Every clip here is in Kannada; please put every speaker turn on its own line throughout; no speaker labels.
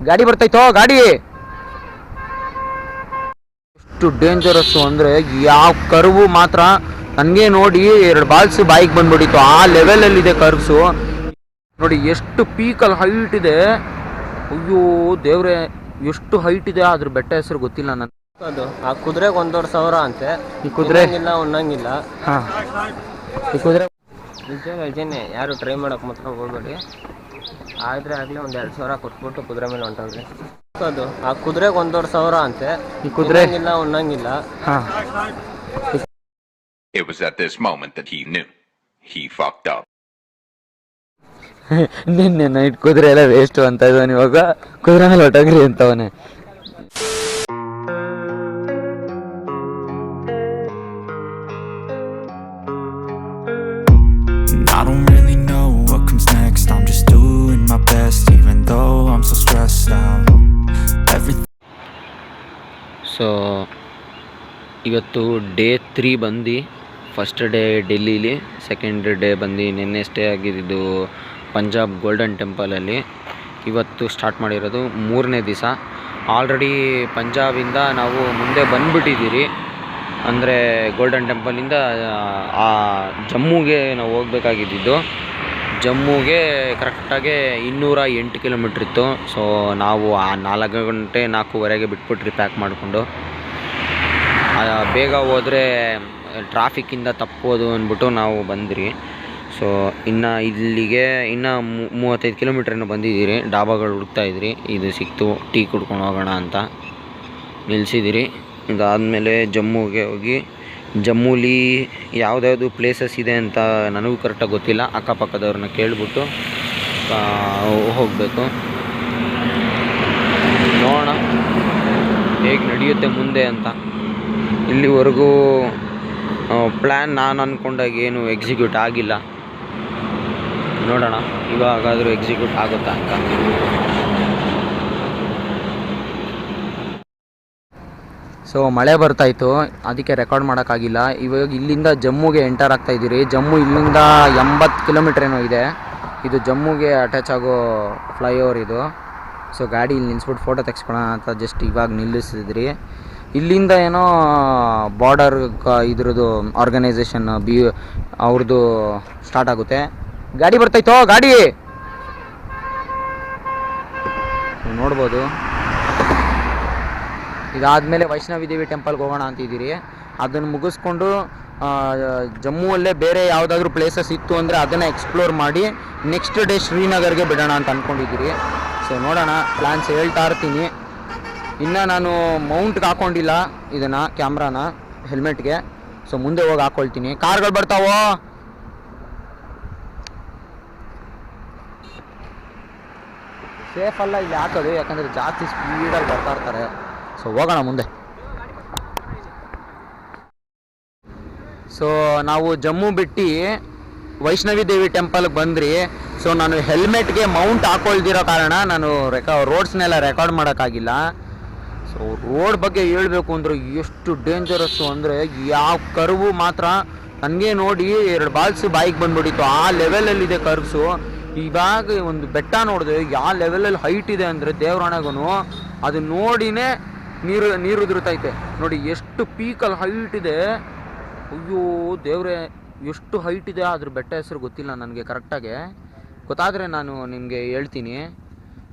ಗಾಡಿ ಬರ್ತೈತೋ ಗಾಡಿ. ಎಷ್ಟು ಡೇಂಜರಸ್ಸು ಅಂದರೆ ಯಾವ ಕರ್ವು ಮಾತ್ರ ನನಗೆ ನೋಡಿ 2 ಬಾಲ್ಸ್ ಬಾಯಿಗೆ ಬಂದ್ಬಿಟ್ಟಿತ್ತು, ಆ ಲೆವೆಲಲ್ಲಿದೆ ಕರ್ವ್ಸು. ನೋಡಿ ಎಷ್ಟು ಪೀಕಲ್ಲಿ ಹೈಟ್ ಇದೆ. ಅಯ್ಯೋ ದೇವ್ರೆ, ಎಷ್ಟು ಹೈಟ್ ಇದೆ. ಅದ್ರ ಬೆಟ್ಟ ಹೆಸರು ಗೊತ್ತಿಲ್ಲ ನನಗೆ.
ಅದು ಆ ಕುದುರೆಗೆ 1,500 ಅಂತೆ.
ಈ ಕುದುರೆ
ಇಲ್ಲ ಉಣ್ಣಂಗಿಲ್ಲ.
ಹಾಂ, ಈ ಕುದುರೆ
ನಿಜನೇ. ಯಾರು ಟ್ರೈ ಮಾಡೋಕೆ ಮಾತ್ರ ಹೋಗ್ಬೇಡಿ. ಆದರೆ ಆಗಲಿ 1,000 ಕೊಟ್ಬಿಟ್ಟು ಕುದುರೆ ಮೇಲೆ ಹೊಂಟವ್ರಿ. ಅದು ಆ ಕುದುರೆಗೆ 1,500 ಅಂತೆ. ಈ ಕುದುರೆ ಇಲ್ಲ ಉಣ್ಣಂಗಿಲ್ಲ.
ಹಾಂ.
It was at this moment that he knew he fucked up.
ನಿನ್ನೆ ನೈಟ್ ಕುದುರೆ ಎಲ್ಲ ವೇಸ್ಟು ಅಂತ ಇದ್ದಾನೆ, ಇವಾಗ ಕುದುರೆ ಮೇಲೆ ಹೊಟ್ಟೋಗ್ರಿ ಅಂತವನೇ.
I don't really know what comes next. I'm just doing my best even though I'm so stressed out. Everything.
So ಇವತ್ತು ಡೇ 3 ಬಂದು. ಫಸ್ಟ್ ಡೇ ಡೆಲ್ಲೀಲಿ, ಸೆಕೆಂಡ್ ಡೇ ಬಂದು ನಿನ್ನೆ ಸ್ಟೇ ಆಗಿದ್ದು ಪಂಜಾಬ್ ಗೋಲ್ಡನ್ ಟೆಂಪಲಲ್ಲಿ. ಇವತ್ತು ಸ್ಟಾರ್ಟ್ ಮಾಡಿರೋದು 3ನೇ ದಿವಸ. ಆಲ್ರೆಡಿ ಪಂಜಾಬಿಂದ ನಾವು ಮುಂದೆ ಬಂದುಬಿಟ್ಟಿದ್ದೀರಿ. ಅಂದರೆ ಗೋಲ್ಡನ್ ಟೆಂಪಲಿಂದ ಆ ಜಮ್ಮುಗೆ ನಾವು ಹೋಗ್ಬೇಕಾಗಿದ್ದು. ಜಮ್ಮುಗೆ ಕರೆಕ್ಟಾಗಿ 208 ಕಿಲೋಮೀಟ್ರ್ ಇತ್ತು. ಸೊ ನಾವು ಆ 4 ಗಂಟೆ 4:15 ಬಿಟ್ಬಿಟ್ರಿ ಪ್ಯಾಕ್ ಮಾಡಿಕೊಂಡು. ಬೇಗ ಹೋದರೆ ಟ್ರಾಫಿಕ್ಕಿಂದ ತಪ್ಪೋದು ಅಂದ್ಬಿಟ್ಟು ನಾವು ಬಂದ್ರಿ. ಸೊ ಇನ್ನು ಇಲ್ಲಿಗೆ ಇನ್ನೂ 35 ಕಿಲೋಮೀಟ್ರನ್ನು ಬಂದಿದ್ದೀರಿ. ಡಾಬಾಗಳು ಹುಡುಕ್ತಾಯಿದ್ರಿ, ಇದು ಸಿಕ್ತು, ಟೀ ಕುಡ್ಕೊಂಡು ಹೋಗೋಣ ಅಂತ ನಿಲ್ಲಿಸಿದಿರಿ. ಇದಾದಮೇಲೆ ಜಮ್ಮುಗೆ ಹೋಗಿ, ಜಮ್ಮುಲಿ ಯಾವುದ್ಯಾವುದು ಪ್ಲೇಸಸ್ ಇದೆ ಅಂತ ನನಗೂ ಕರೆಕ್ಟಾಗಿ ಗೊತ್ತಿಲ್ಲ, ಅಕ್ಕಪಕ್ಕದವ್ರನ್ನ ಕೇಳಿಬಿಟ್ಟು ಹೋಗಬೇಕು. ನೋಡೋಣ ಹೇಗೆ ನಡೆಯುತ್ತೆ ಮುಂದೆ ಅಂತ. ಇಲ್ಲಿವರೆಗೂ ಪ್ಲ್ಯಾನ್ ನಾನು ಅಂದ್ಕೊಂಡಾಗ ಏನು ಎಕ್ಸಿಕ್ಯೂಟ್ ಆಗಿಲ್ಲ. ನೋಡೋಣ ಇವಾಗಾದರೂ ಎಕ್ಸಿಕ್ಯೂಟ್ ಆಗುತ್ತಾ ಅಂತ. ಸೊ ಮಳೆ ಬರ್ತಾಯಿತ್ತು, ಅದಕ್ಕೆ ರೆಕಾರ್ಡ್ ಮಾಡೋಕ್ಕಾಗಿಲ್ಲ. ಇವಾಗ ಇಲ್ಲಿಂದ ಜಮ್ಮುಗೆ ಎಂಟರ್ ಆಗ್ತಾಯಿದ್ದೀರಿ. ಜಮ್ಮು ಇಲ್ಲಿಂದ 80 ಕಿಲೋಮೀಟ್ರ್ ಏನೋ ಇದೆ. ಇದು ಜಮ್ಮುಗೆ ಅಟ್ಯಾಚ್ ಆಗೋ ಫ್ಲೈಓವರ್ ಇದು. ಸೊ ಗಾಡಿ ಇಲ್ಲಿ ನಿಲ್ಲಿಸ್ಬಿಟ್ಟು ಫೋಟೋ ತೆಗೆಸ್ಕೊಳ್ಳೋಣ ಅಂತ ಜಸ್ಟ್ ಇವಾಗ ನಿಲ್ಲಿಸಿದ್ರಿ. ಇಲ್ಲಿಂದ ಏನೋ ಬಾರ್ಡರ್ ಇದ್ರದ್ದು ಆರ್ಗನೈಸೇಷನ್ ಅವ್ರದ್ದು ಸ್ಟಾರ್ಟ್ ಆಗುತ್ತೆ. ಗಾಡಿ ಬರ್ತೈತೋ ಗಾಡಿ ನೋಡ್ಬೋದು. ಇದಾದಮೇಲೆ ವೈಷ್ಣವಿ ದೇವಿ ಟೆಂಪಲ್ಗೆ ಹೋಗೋಣ ಅಂತಿದ್ದೀರಿ. ಅದನ್ನು ಮುಗಿಸ್ಕೊಂಡು ಜಮ್ಮುವಲ್ಲೇ ಬೇರೆ ಯಾವುದಾದ್ರೂ ಪ್ಲೇಸಸ್ ಇತ್ತು ಅಂದರೆ ಅದನ್ನು ಎಕ್ಸ್ಪ್ಲೋರ್ ಮಾಡಿ ನೆಕ್ಸ್ಟ್ ಡೇ ಶ್ರೀನಗರ್ಗೆ ಬಿಡೋಣ ಅಂತ ಅಂದ್ಕೊಂಡಿದ್ದೀರಿ. ಸೊ ನೋಡೋಣ, ಪ್ಲ್ಯಾನ್ಸ್ ಹೇಳ್ತಾ ಇರ್ತೀನಿ. ಇನ್ನು ನಾನು ಮೌಂಟ್ಗೆ ಹಾಕ್ಕೊಂಡಿಲ್ಲ ಇದನ್ನು, ಕ್ಯಾಮ್ರಾನ ಹೆಲ್ಮೆಟ್ಗೆ. ಸೊ ಮುಂದೆ ಹೋಗಿ ಹಾಕ್ಕೊಳ್ತೀನಿ. ಕಾರ್ಗಳು ಬರ್ತಾವೋ, ಸೇಫ್ ಅಲ್ಲ ಇಲ್ಲಿ ಹಾಕೋದು, ಯಾಕಂದರೆ ಜಾಸ್ತಿ ಸ್ಪೀಡಲ್ಲಿ ಬರ್ತಾ ಇರ್ತಾರೆ. ಸೊ ಹೋಗೋಣ ಮುಂದೆ. ಸೊ ನಾವು ಜಮ್ಮು ಬಿಟ್ಟು ವೈಷ್ಣವಿ ದೇವಿ ಟೆಂಪಲ್ಗೆ ಬಂದ್ರಿ. ಸೊ ನಾನು ಹೆಲ್ಮೆಟ್ಗೆ ಮೌಂಟ್ ಹಾಕೊಳ್ದಿರೋ ಕಾರಣ ನಾನು ರೋಡ್ಸ್ನೆಲ್ಲ ರೆಕಾರ್ಡ್ ಮಾಡೋಕ್ಕಾಗಿಲ್ಲ. ಸೊ ರೋಡ್ ಬಗ್ಗೆ ಹೇಳಬೇಕು ಅಂದರೆ ಎಷ್ಟು ಡೇಂಜರಸ್ಸು ಅಂದರೆ ಯಾವ ಕರ್ವು ಮಾತ್ರ ನನಗೆ ನೋಡಿ 2 ಬಾಲ್ಸ್ ಬಾಯಿಗೆ ಬಂದ್ಬಿಟ್ಟಿತ್ತು, ಆ ಲೆವೆಲಲ್ಲಿದೆ ಕರ್ವ್ಸು. ಇವಾಗ ಒಂದು ಬೆಟ್ಟ ನೋಡಿದೆ, ಯಾವ ಲೆವೆಲಲ್ಲಿ ಹೈಟ್ ಇದೆ ಅಂದರೆ ದೇವರಾಣೆಗೂ ಅದು ನೋಡಿನೇ ನೀರು ಉದುರುತ್ತೈತೆ. ನೋಡಿ ಎಷ್ಟು ಪೀಕಲ್ಲಿ ಹೈಟ್ ಇದೆ. ಅಯ್ಯೋ ದೇವ್ರೆ, ಎಷ್ಟು ಹೈಟ್ ಇದೆ. ಅದ್ರ ಬೆಟ್ಟ ಹೆಸರು ಗೊತ್ತಿಲ್ಲ ನನಗೆ ಕರೆಕ್ಟಾಗಿ. ಗೊತ್ತಾದರೆ ನಾನು ನಿಮಗೆ ಹೇಳ್ತೀನಿ.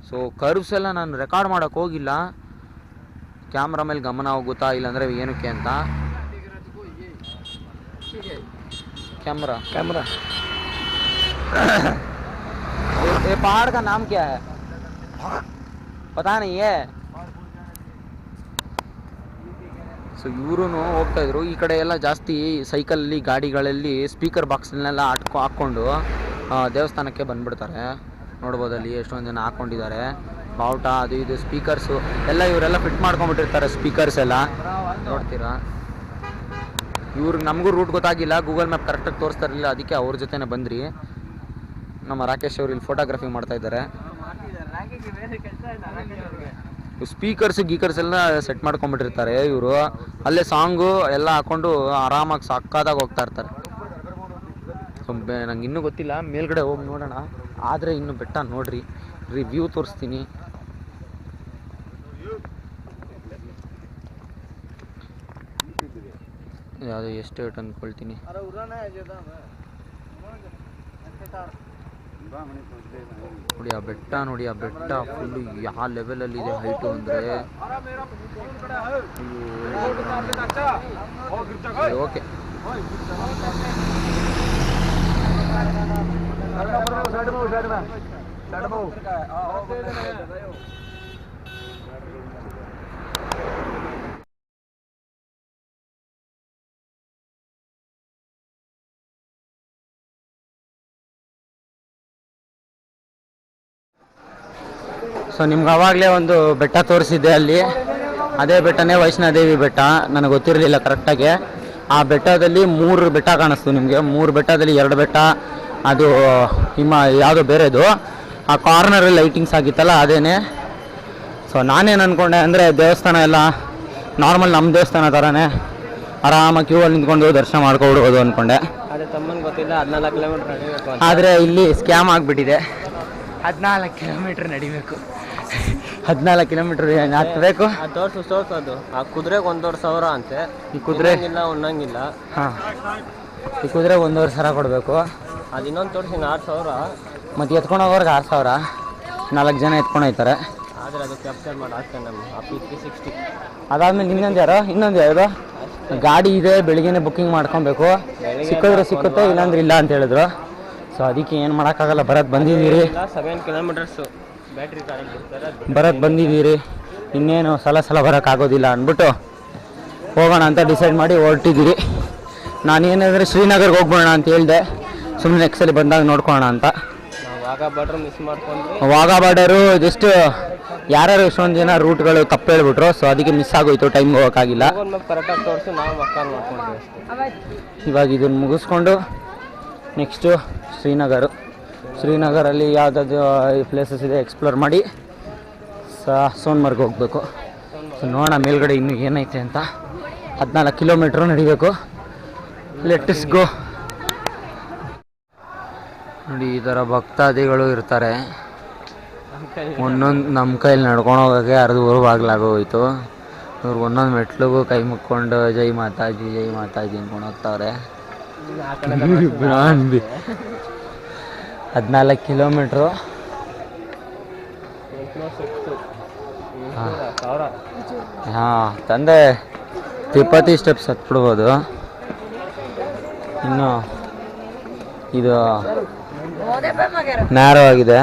ಸೊ ಕರ್ವ್ಸ್ ಎಲ್ಲ ನಾನು ರೆಕಾರ್ಡ್ ಮಾಡೋಕ್ಕೆ ಹೋಗಿಲ್ಲ, ಕ್ಯಾಮ್ರಾ ಮೇಲೆ ಗಮನ ಹೋಗುತ್ತಾ ಇಲ್ಲಾಂದರೆ ಏನಕ್ಕೆ ಅಂತ. कैमरा कैमरा ये पहाड़ का नाम क्या है पता नहीं है. ಸೊ ಇವರು ಹೋಗ್ತಾ ಇದ್ರು. ಈ ಕಡೆ ಎಲ್ಲ ಜಾಸ್ತಿ ಸೈಕಲಲ್ಲಿ ಗಾಡಿಗಳಲ್ಲಿ ಸ್ಪೀಕರ್ ಬಾಕ್ಸ್ನೆಲ್ಲ ಹಾಕ್ಕೊಂಡು ದೇವಸ್ಥಾನಕ್ಕೆ ಬಂದುಬಿಡ್ತಾರೆ. ನೋಡ್ಬೋದು ಅಲ್ಲಿ ಎಷ್ಟೊಂದು ಜನ ಹಾಕ್ಕೊಂಡಿದ್ದಾರೆ. ಬಾವುಟ ಅದು ಇದು ಸ್ಪೀಕರ್ಸು ಎಲ್ಲ ಇವರೆಲ್ಲ ಫಿಟ್ ಮಾಡ್ಕೊಂಡ್ಬಿಟ್ಟಿರ್ತಾರೆ. ಸ್ಪೀಕರ್ಸ್ ಎಲ್ಲ ನೋಡ್ತೀರಾ. ಇವ್ರಿಗೆ ನಮಗೂ ರೂಟ್ ಗೊತ್ತಾಗಿಲ್ಲ, ಗೂಗಲ್ ಮ್ಯಾಪ್ ಕರೆಕ್ಟಾಗಿ ತೋರಿಸ್ತಾ ಇರಲಿಲ್ಲ, ಅದಕ್ಕೆ ಅವ್ರ ಜೊತೆನೇ ಬಂದ್ರಿ. ನಮ್ಮ ರಾಕೇಶ್ ಅವರು ಇಲ್ಲಿ ಫೋಟೋಗ್ರಫಿ ಮಾಡ್ತಾ ಇದ್ದಾರೆ. ಸ್ಪೀಕರ್ಸ್ ಗೀಕರ್ಸ್ ಎಲ್ಲ ಸೆಟ್ ಮಾಡ್ಕೊಂಡ್ಬಿಟ್ಟಿರ್ತಾರೆ ಇವರು. ಅಲ್ಲೇ ಸಾಂಗು ಎಲ್ಲ ಹಾಕ್ಕೊಂಡು ಆರಾಮಾಗಿ ಸಕ್ಕತ್ತಾಗಿ ಹೋಗ್ತಾ ಇರ್ತಾರೆ. ನಂಗೆ ಇನ್ನೂ ಗೊತ್ತಿಲ್ಲ, ಮೇಲ್ಗಡೆ ಹೋಗಿ ನೋಡೋಣ. ಆದರೆ ಇನ್ನು ಬೆಟ್ಟ ನೋಡ್ರಿ, ರಿವ್ಯೂ ತೋರಿಸ್ತೀನಿ. ಯಾವುದೋ ಎಸ್ಟೇಟ್ ಅಂದ್ಕೊಳ್ತೀನಿ. ನೋಡಿ ಆ ಬೆಟ್ಟ, ನೋಡಿ ಆ ಬೆಟ್ಟ ಫುಲ್ಲು ಯಾವ ಲೆವೆಲಲ್ಲಿದೆ ಹೈಟು ಅಂದರೆ. ಓಕೆ ಸೊ ನಿಮ್ಗೆ ಆವಾಗಲೇ ಒಂದು ಬೆಟ್ಟ ತೋರಿಸಿದ್ದೆ ಅಲ್ಲಿ, ಅದೇ ಬೆಟ್ಟನೇ ವೈಷ್ಣೋದೇವಿ ಬೆಟ್ಟ. ನನಗೆ ಗೊತ್ತಿರಲಿಲ್ಲ ಕರೆಕ್ಟಾಗಿ. ಆ ಬೆಟ್ಟದಲ್ಲಿ 3 ಬೆಟ್ಟ ಕಾಣಿಸ್ತು ನಿಮಗೆ. 3 ಬೆಟ್ಟದಲ್ಲಿ 2 ಬೆಟ್ಟ ಅದು ಯಾವುದೋ ಬೇರೆದು. ಆ ಕಾರ್ನರಲ್ಲಿ ಲೈಟಿಂಗ್ಸ್ ಆಗಿತ್ತಲ್ಲ ಅದೇನೆ. ಸೊ ನಾನೇನು ಅಂದ್ಕೊಂಡೆ ಅಂದರೆ ದೇವಸ್ಥಾನ ಎಲ್ಲ ನಾರ್ಮಲ್ ನಮ್ಮ ದೇವಸ್ಥಾನ ಥರನೇ ಆರಾಮಾಗಿ ಕ್ಯೂ ಅಲ್ಲಿ ನಿಂತ್ಕೊಂಡು ದರ್ಶನ ಮಾಡ್ಕೊಬಿಡ್ಬೋದು ಅಂದ್ಕೊಂಡೆ.
ಅದೇ ತಮ್ಮನ ಗೊತ್ತಿಲ್ಲ 14 ಕಿಲೋಮೀಟರ್ ನಡೀಬೇಕು ಅಂತ.
ಆದರೆ ಇಲ್ಲಿ ಸ್ಕ್ಯಾಮ್ ಆಗಿಬಿಟ್ಟಿದೆ. 14 ಕಿಲೋಮೀಟ್ರ್ ನಡಿಬೇಕು. 14 ಕಿಲೋಮೀಟ್ರ್ ಹತ್ತಬೇಕು.
ತೋರ್ಸೋದು ಆ ಕುದುರೆಗೆ 1,500 ಅಂತೆ.
ಈ ಕುದುರೆ
ಇಲ್ಲ ಉಣ್ಣಂಗಿಲ್ಲ.
ಹಾಂ, ಈ ಕುದುರೆಗೆ 1,500 ಕೊಡಬೇಕು.
ಅದು ಇನ್ನೊಂದು ತೋರಿಸಿ 6,000.
ಮತ್ತು ಎತ್ಕೊಂಡು ಹೋಗೋರ್ಗೆ 6,000. 4 ಜನ ಎತ್ಕೊಂಡು ಹೋಗ್ತಾರೆ.
ಆದರೆ ಅದು ಕ್ಯಾಪ್ಚರ್ ಮಾಡಿ ಆಗ್ತಾನೆ ನಮ್ಮ ಆ P360.
ಅದಾದ್ಮೇಲೆ ಇನ್ನೊಂದು ಯಾವುದು ಗಾಡಿ ಇದೆ, ಬೆಳಿಗ್ಗೆನೇ ಬುಕ್ಕಿಂಗ್ ಮಾಡ್ಕೊಬೇಕು. ಸಿಕ್ಕಿದ್ರೆ ಸಿಕ್ಕುತ್ತೆ, ಇಲ್ಲಾಂದ್ರೆ ಇಲ್ಲ ಅಂತ ಹೇಳಿದ್ರು. ಸೊ ಅದಕ್ಕೆ ಏನು ಮಾಡೋಕ್ಕಾಗಲ್ಲ. ಬಂದಿದ್ದೀರಿ
7 ಕಿಲೋಮೀಟರ್ಸು ಬ್ಯಾಟ್ರಿ ಚಾರ್ಜ್ ಬಿಡ್ತಾರೆ.
ಬಂದಿದ್ದೀರಿ, ಇನ್ನೇನು ಸಲ ಬರೋಕ್ಕಾಗೋದಿಲ್ಲ ಅಂದ್ಬಿಟ್ಟು ಹೋಗೋಣ ಅಂತ ಡಿಸೈಡ್ ಮಾಡಿ ಹೊರಟಿದ್ದೀರಿ. ನಾನೇನಾದರೆ ಶ್ರೀನಗರ್ಗೆ ಹೋಗ್ಬೋಣ ಅಂತ ಹೇಳಿದೆ. ಸುಮ್ಮನೆ ನೆಕ್ಸ್ಟ್ ಸಲ ಬಂದಾಗ ನೋಡ್ಕೊಳ್ಳೋಣ ಅಂತ.
ನಾವು ವಾಘಾ ಬಾರ್ಡ್ರ್ ಮಿಸ್ ಮಾಡ್ಕೊಂಡ್ವಿ.
ವಾಘಾ ಬಾರ್ಡರು ಜಸ್ಟ್ ಯಾರ್ಯಾರು ಎಷ್ಟೊಂದು ಜನ ರೂಟ್ಗಳು ತಪ್ಪು ಹೇಳ್ಬಿಟ್ರು. ಸೊ ಅದಕ್ಕೆ ಮಿಸ್ ಆಗೋಯ್ತು, ಟೈಮ್ ಹೋಗೋಕ್ಕಾಗಿಲ್ಲ.
ಕರೆಕ್ಟಾಗಿ ತೋರಿಸಿ ನಾವು ಮಕ್ಕಳು ಮಾಡ್ಕೊಂಡ್ವಿ ಅಷ್ಟೇ.
ಇವಾಗ ಇದನ್ನು ಮುಗಿಸ್ಕೊಂಡು ನೆಕ್ಸ್ಟು ಶ್ರೀನಗರಲ್ಲಿ ಯಾವುದಾದ್ರು ಪ್ಲೇಸಸ್ ಇದೆ ಎಕ್ಸ್ಪ್ಲೋರ್ ಮಾಡಿ ಸೋನ್ಮರ್ಗ್ ಹೋಗಬೇಕು. ಸೊ ನೋಡೋಣ ಮೇಲ್ಗಡೆ ಇನ್ನೂ ಏನೈತೆ ಅಂತ. 14 ಕಿಲೋಮೀಟ್ರು ನಡಿಬೇಕು. Let's go. ನೋಡಿ ಈ ಥರ ಭಕ್ತಾದಿಗಳು ಇರ್ತಾರೆ. ಒಂದೊಂದು ನಮ್ಮ ಕೈಲಿ ನಡ್ಕೊಂಡು ಹೋಗೋಕ್ಕೆ ಅರ್ಧ ಬಾಗ್ಲಾಗೋಯ್ತು. ಇವ್ರು ಒಂದೊಂದು ಮೆಟ್ಲಿಗೂ ಕೈ ಮುಕ್ಕೊಂಡು ಜೈ ಮಾತಾಜಿ ಅಂದ್ಕೊಂಡು ಹೋಗ್ತಾವ್ರೆ. 14 ಕಿಲೋಮೀಟ್ರು. ಹಾಂ, ತಂದೆ ತಿರುಪತಿ ಸ್ಟೆಪ್ಸ್ ಹತ್ಬಿಡ್ಬೋದು. ಇನ್ನು ಇದು ನ್ಯಾರೋ ಆಗಿದೆ,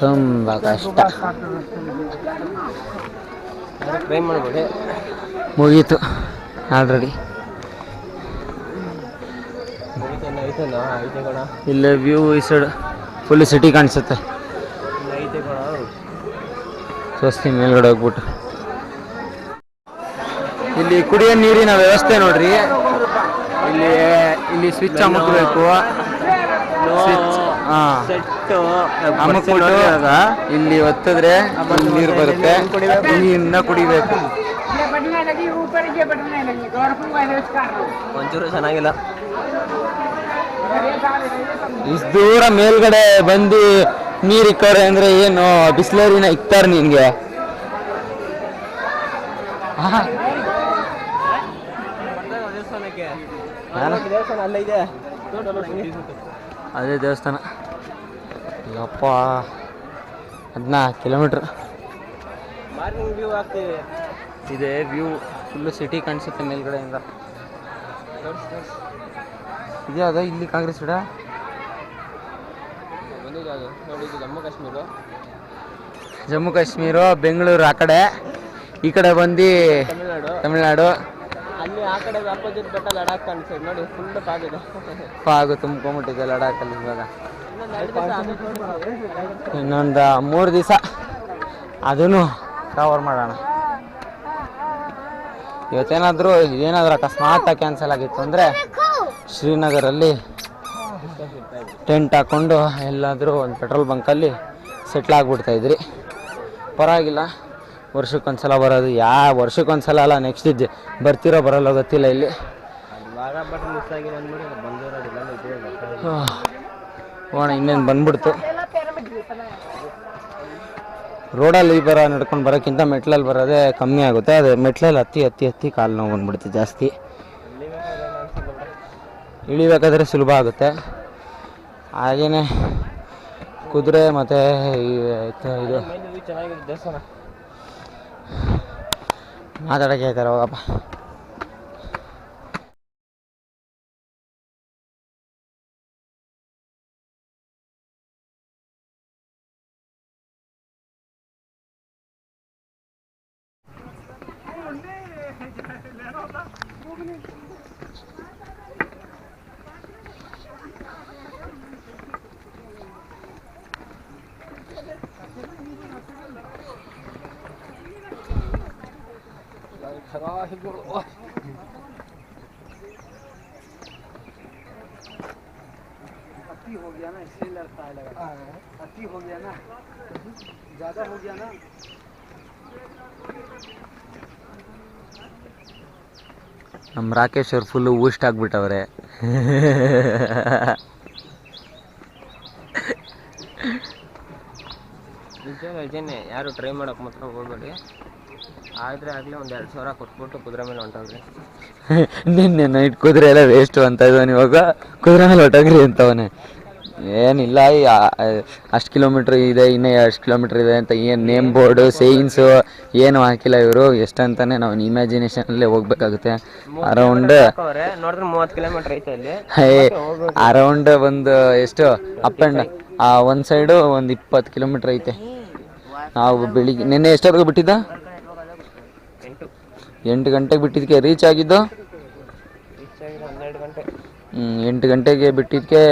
ತುಂಬ ಕಷ್ಟ.
ಟ್ರೈ ಮಾಡ್ಬೇಡಿ,
ಮುಗೀತು ಆಲ್ರೆಡಿ. ಇಲ್ಲೇ ವ್ಯೂ ಈ ಸೈಡ್ ಫುಲ್ ಸಿಟಿ ಕಾಣಿಸುತ್ತೆ. ಸ್ವಸ್ತಿ ಮೇಲ್ಗಡೆ ಹೋಗ್ಬಿಟ್ಟು ಇಲ್ಲಿ ಕುಡಿಯೋ ನೀರಿನ ವ್ಯವಸ್ಥೆ ನೋಡ್ರಿ. ಇಲ್ಲಿ ಸ್ವಿಚ್ ಅಮುಕ್ಬೇಕು. ಅಮುಕ್ಬಿಟ್ಟು ಇಲ್ಲಿ ಒತ್ತಿದ್ರೆ ನೀರು ಬರುತ್ತೆ. ನೀರನ್ನ ಕುಡಿಬೇಕು.
ಒಂಚೂರು ಚೆನ್ನಾಗಿಲ್ಲ.
ಇಷ್ಟು ದೂರ ಮೇಲ್ಗಡೆ ಬಂದು ನೀರು ಇಕ್ಕವ್ರೆ ಅಂದ್ರೆ ಏನು ಬಿಸ್ಲರಿನ ಇಕ್ತಾರೆ ನಿನ್ಗೆ? ಅದೇ ದೇವಸ್ಥಾನ. ಯಪ್ಪ 14 ಕಿಲೋಮೀಟ್ರ್ ಇದೆ. ವ್ಯೂ ಫುಲ್ಲು ಸಿಟಿ ಕಾಣಿಸುತ್ತೆ ಮೇಲ್ಗಡೆಯಿಂದ. ಇದ್ಯಾವುದೋ ಇಲ್ಲಿ ಕಾಂಗ್ರೆಸ್ ಗಿಡ
ಬಂದಿದೆ. ಅದು ನೋಡಿ, ಇದು
ಜಮ್ಮು ಕಾಶ್ಮೀರ ಬೆಂಗಳೂರು. ಆ ಕಡೆ ಈ ಕಡೆ ಬಂದು ತಮಿಳ್ನಾಡು.
ಅಲ್ಲಿ ಆ ಕಡೆ ಆಪೋಸಿಟ್ ಬೆಟ್ಟ ಲಡಾಖ್ ಕಾಣಿಸ್ತದೆ ನೋಡಿ. ಫುಲ್ ಕಾಗಿದೆ,
ಫಾಗು ತುಂಬ್ಕೊಂಬಿಟ್ಟಿದೆ ಲಡಾಖಲ್ಲಿ. ಇವಾಗ ಇನ್ನೊಂದು 3 ದಿವಸ ಅದನ್ನು ಕವರ್ ಮಾಡೋಣ. ಇವತ್ತೇನಾದರೂ ಅಕಸ್ಮಾತ್ ಕ್ಯಾನ್ಸಲ್ ಆಗಿತ್ತು ಅಂದರೆ ಶ್ರೀನಗರಲ್ಲಿ ಟೆಂಟ್ ಹಾಕ್ಕೊಂಡು ಎಲ್ಲಾದರೂ ಒಂದು ಪೆಟ್ರೋಲ್ ಬಂಕಲ್ಲಿ ಸೆಟ್ಲ್ ಆಗಿಬಿಡ್ತಾಯಿದ್ರಿ. ಪರವಾಗಿಲ್ಲ. ವರ್ಷಕ್ಕೊಂದ್ಸಲ ಬರೋದು. ವರ್ಷಕ್ಕೊಂದ್ಸಲ ಅಲ್ಲ, ನೆಕ್ಸ್ಟ್ ಬರ್ತಿರೋ ಬರೋಲ್ಲ ಗೊತ್ತಿಲ್ಲ. ಇಲ್ಲಿ ಹೋಗೋಣ, ಇನ್ನೇನು ಬಂದ್ಬಿಡ್ತು. ರೋಡಲ್ಲಿ ಈ ಬರೋ ನಡ್ಕೊಂಡು ಬರೋಕ್ಕಿಂತ ಮೆಟ್ಲಲ್ಲಿ ಬರೋದೇ ಕಮ್ಮಿ ಆಗುತ್ತೆ. ಅದು ಮೆಟ್ಲಲ್ಲಿ ಹತ್ತಿ ಕಾಲು ನೋವು ಬಂದ್ಬಿಡುತ್ತೆ ಜಾಸ್ತಿ. ಇಳಿಬೇಕಾದ್ರೆ ಸುಲಭ ಆಗುತ್ತೆ. ಹಾಗೆಯೇ ಕುದುರೆ ಮತ್ತು ಇದು
ಚೆನ್ನಾಗಿದೆ ದೇವಸ್ಥಾನ.
ಮಾತಾಡೋಕ್ಕೆ ಆಯ್ತಾರೆ ಹೋಗಪ್ಪ. ನಮ್ಮ ರಾಕೇಶ್ ಅವ್ರು ಫುಲ್ಲು ಊಸ್ಟ್ ಆಗ್ಬಿಟ್ಟವ್ರೆ.
ನಿಜನೇ, ಯಾರು ಟ್ರೈ ಮಾಡೋಕೆ ಮಾತ್ರ ಹೋಗ್ಬೇಡಿ. ಆದರೆ ಆಗಲೇ ಒಂದು 2,000 ಕೊಟ್ಬಿಟ್ಟು ಕುದುರೆ ಮೇಲೆ ಹೊಂಟೋಗ್ರಿ.
ನಿನ್ನೆ ನೈಟ್ ಕುದುರೆ ಎಲ್ಲ ವೇಸ್ಟು ಅಂತ ಇದ್ದಾನೆ, ಇವಾಗ ಕುದುರೆ ಮೇಲೆ ಹೊಟ್ಟೋಗ್ರಿ ಅಂತವನೇ. ಏನಿಲ್ಲ, ಅಷ್ಟು ಕಿಲೋಮೀಟ್ರ್ ಇದೆ, ಇನ್ನೂ ಎಷ್ಟು ಕಿಲೋಮೀಟ್ರ್ ಇದೆ ಅಂತ ಏನು ನೇಮ್ ಬೋರ್ಡು ಸೇಯಿಂಗ್ಸು ಏನು ಹಾಕಿಲ್ಲ ಇವರು. ಎಷ್ಟಂತಾನೆ ನಾವು ಇಮ್ಯಾಜಿನೇಷನಲ್ಲೇ ಹೋಗ್ಬೇಕಾಗುತ್ತೆ. ಅರೌಂಡ್
ನೋಡಿದ್ರೆ 30 ಕಿಲೋಮೀಟ್ರ್ ಐತೆ ಅಲ್ಲಿ.
ಅರೌಂಡ್ ಒಂದು ಎಷ್ಟು ಅಪ್ ಆ್ಯಂಡ್ ಒಂದು ಸೈಡು ಒಂದು 20 ಕಿಲೋಮೀಟ್ರ್ ಐತೆ. ನಾವು ಬೆಳಿಗ್ಗೆ ನಿನ್ನೆ ಎಷ್ಟೊತ್ತಿಗೆ ಬಿಟ್ಟಿದ್ದ? 8 ಗಂಟೆಗೆ ಬಿಟ್ಟಿದ್ದಕ್ಕೆ ರೀಚ್ ಆಗಿದ್ದು
12 ಗಂಟೆ.
8 ಗಂಟೆಗೆ ಬಿಟ್ಟಿದ್ದಕ್ಕೆ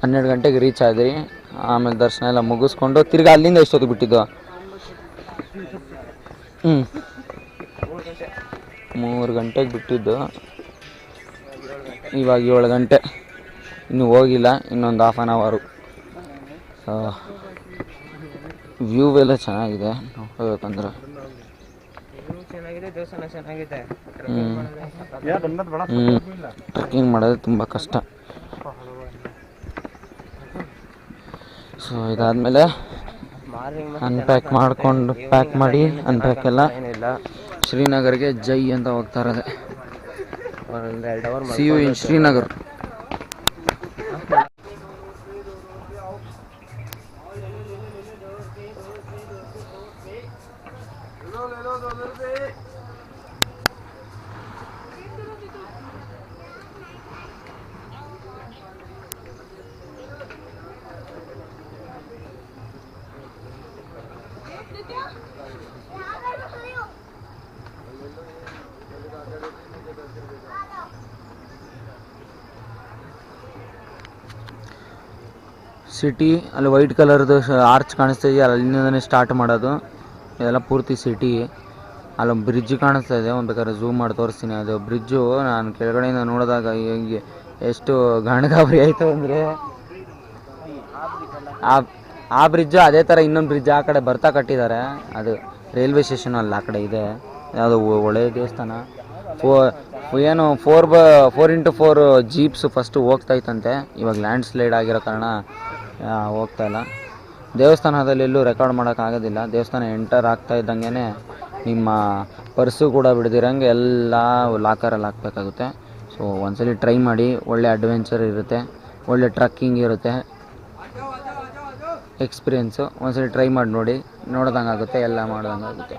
12 ಗಂಟೆಗೆ ರೀಚ್ ಆದ್ರಿ. ಆಮೇಲೆ ದರ್ಶನ ಎಲ್ಲ ಮುಗಿಸ್ಕೊಂಡು ತಿರ್ಗಿ ಅಲ್ಲಿಂದ ಎಷ್ಟೊತ್ತಿಗೆ ಬಿಟ್ಟಿದ್ದು? 3 ಗಂಟೆಗೆ ಬಿಟ್ಟಿದ್ದು. ಇವಾಗ 7 ಗಂಟೆ, ಇನ್ನೂ ಹೋಗಿಲ್ಲ, ಇನ್ನೊಂದು ಹಾಫ್ ಆನ್ ಅವರು. ವ್ಯೂ ಎಲ್ಲ ಚೆನ್ನಾಗಿದೆ ನೋಡ್ಕೋಬೇಕಂದ್ರೆ. ಟ್ರೆಕ್ಕಿಂಗ್ ಮಾಡೋದು ತುಂಬ ಕಷ್ಟ. ಸೊ ಇದಾದಮೇಲೆ ಅನ್ಪ್ಯಾಕ್ ಮಾಡಿಕೊಂಡು ಪ್ಯಾಕ್ ಮಾಡಿ ಅನ್ಪ್ಯಾಕ್ ಎಲ್ಲ ಶ್ರೀನಗರ್ಗೆ ಜೈ ಅಂತ ಹೋಗ್ತಾ ಇರೋದೆ. See you in Srinagar. City ಅಲ್ಲಿ ವೈಟ್ ಕಲರ್ದು ಆರ್ಚ್ ಕಾಣಿಸ್ತಾ ಇದೆಯಲ್ಲ, ಅಲ್ಲಿಂದನೇ ಸ್ಟಾರ್ಟ್ ಮಾಡೋದು. ಇದೆಲ್ಲ ಪೂರ್ತಿ ಸಿಟಿ. ಅಲ್ಲೊಂದು ಬ್ರಿಡ್ಜ್ ಕಾಣಿಸ್ತಾ ಇದೆ, ಒಂದು ಬೇಕಾದ್ರೆ ಝೂಮ್ ಮಾಡಿ ತೋರಿಸ್ತೀನಿ. ಅದು ಬ್ರಿಡ್ಜು ನಾನು ಕೆಳಗಡೆಯಿಂದ ನೋಡಿದಾಗ ಹೇಗೆ ಎಷ್ಟು ಗಣಗಾಬರಿ ಆಯಿತು ಅಂದರೆ, ಆ ಬ್ರಿಡ್ಜು ಅದೇ ಥರ ಇನ್ನೊಂದು ಬ್ರಿಡ್ಜ್ ಆ ಕಡೆ ಬರ್ತಾ ಕಟ್ಟಿದ್ದಾರೆ. ಅದು ರೈಲ್ವೆ ಸ್ಟೇಷನ್ ಅಲ್ಲಿ ಆ ಕಡೆ ಇದೆ. ಯಾವುದೋ ಒಳ್ಳೆಯ ದೇವಸ್ಥಾನ. ಏನು 4x4 ಜೀಪ್ಸು ಫಸ್ಟು ಹೋಗ್ತಾ ಇತ್ತಂತೆ, ಇವಾಗ ಲ್ಯಾಂಡ್ ಸ್ಲೈಡ್ ಆಗಿರೋ ಕಾರಣ ಹೋಗ್ತಾಯಿಲ್ಲ. ದೇವಸ್ಥಾನದಲ್ಲಿ ಎಲ್ಲೂ ರೆಕಾರ್ಡ್ ಮಾಡೋಕ್ಕಾಗೋದಿಲ್ಲ. ದೇವಸ್ಥಾನ ಎಂಟರ್ ಆಗ್ತಾ ಇದ್ದಂಗೆ ನಿಮ್ಮ ಪರ್ಸು ಕೂಡ ಬಿಡ್ದಿರಂಗೆ ಎಲ್ಲ ಲಾಕರಲ್ಲಿ ಹಾಕಬೇಕಾಗುತ್ತೆ. ಸೊ ಒಂದ್ಸಲಿ ಟ್ರೈ ಮಾಡಿ, ಒಳ್ಳೆ ಅಡ್ವೆಂಚರ್ ಇರುತ್ತೆ, ಒಳ್ಳೆ ಟ್ರಕ್ಕಿಂಗ್ ಇರುತ್ತೆ, ಎಕ್ಸ್ಪೀರಿಯೆನ್ಸು. ಒಂದ್ಸಲಿ ಟ್ರೈ ಮಾಡಿ ನೋಡಿ, ನೋಡ್ದಂಗೆ ಆಗುತ್ತೆ, ಎಲ್ಲ ಮಾಡ್ದಂಗೆ ಆಗುತ್ತೆ.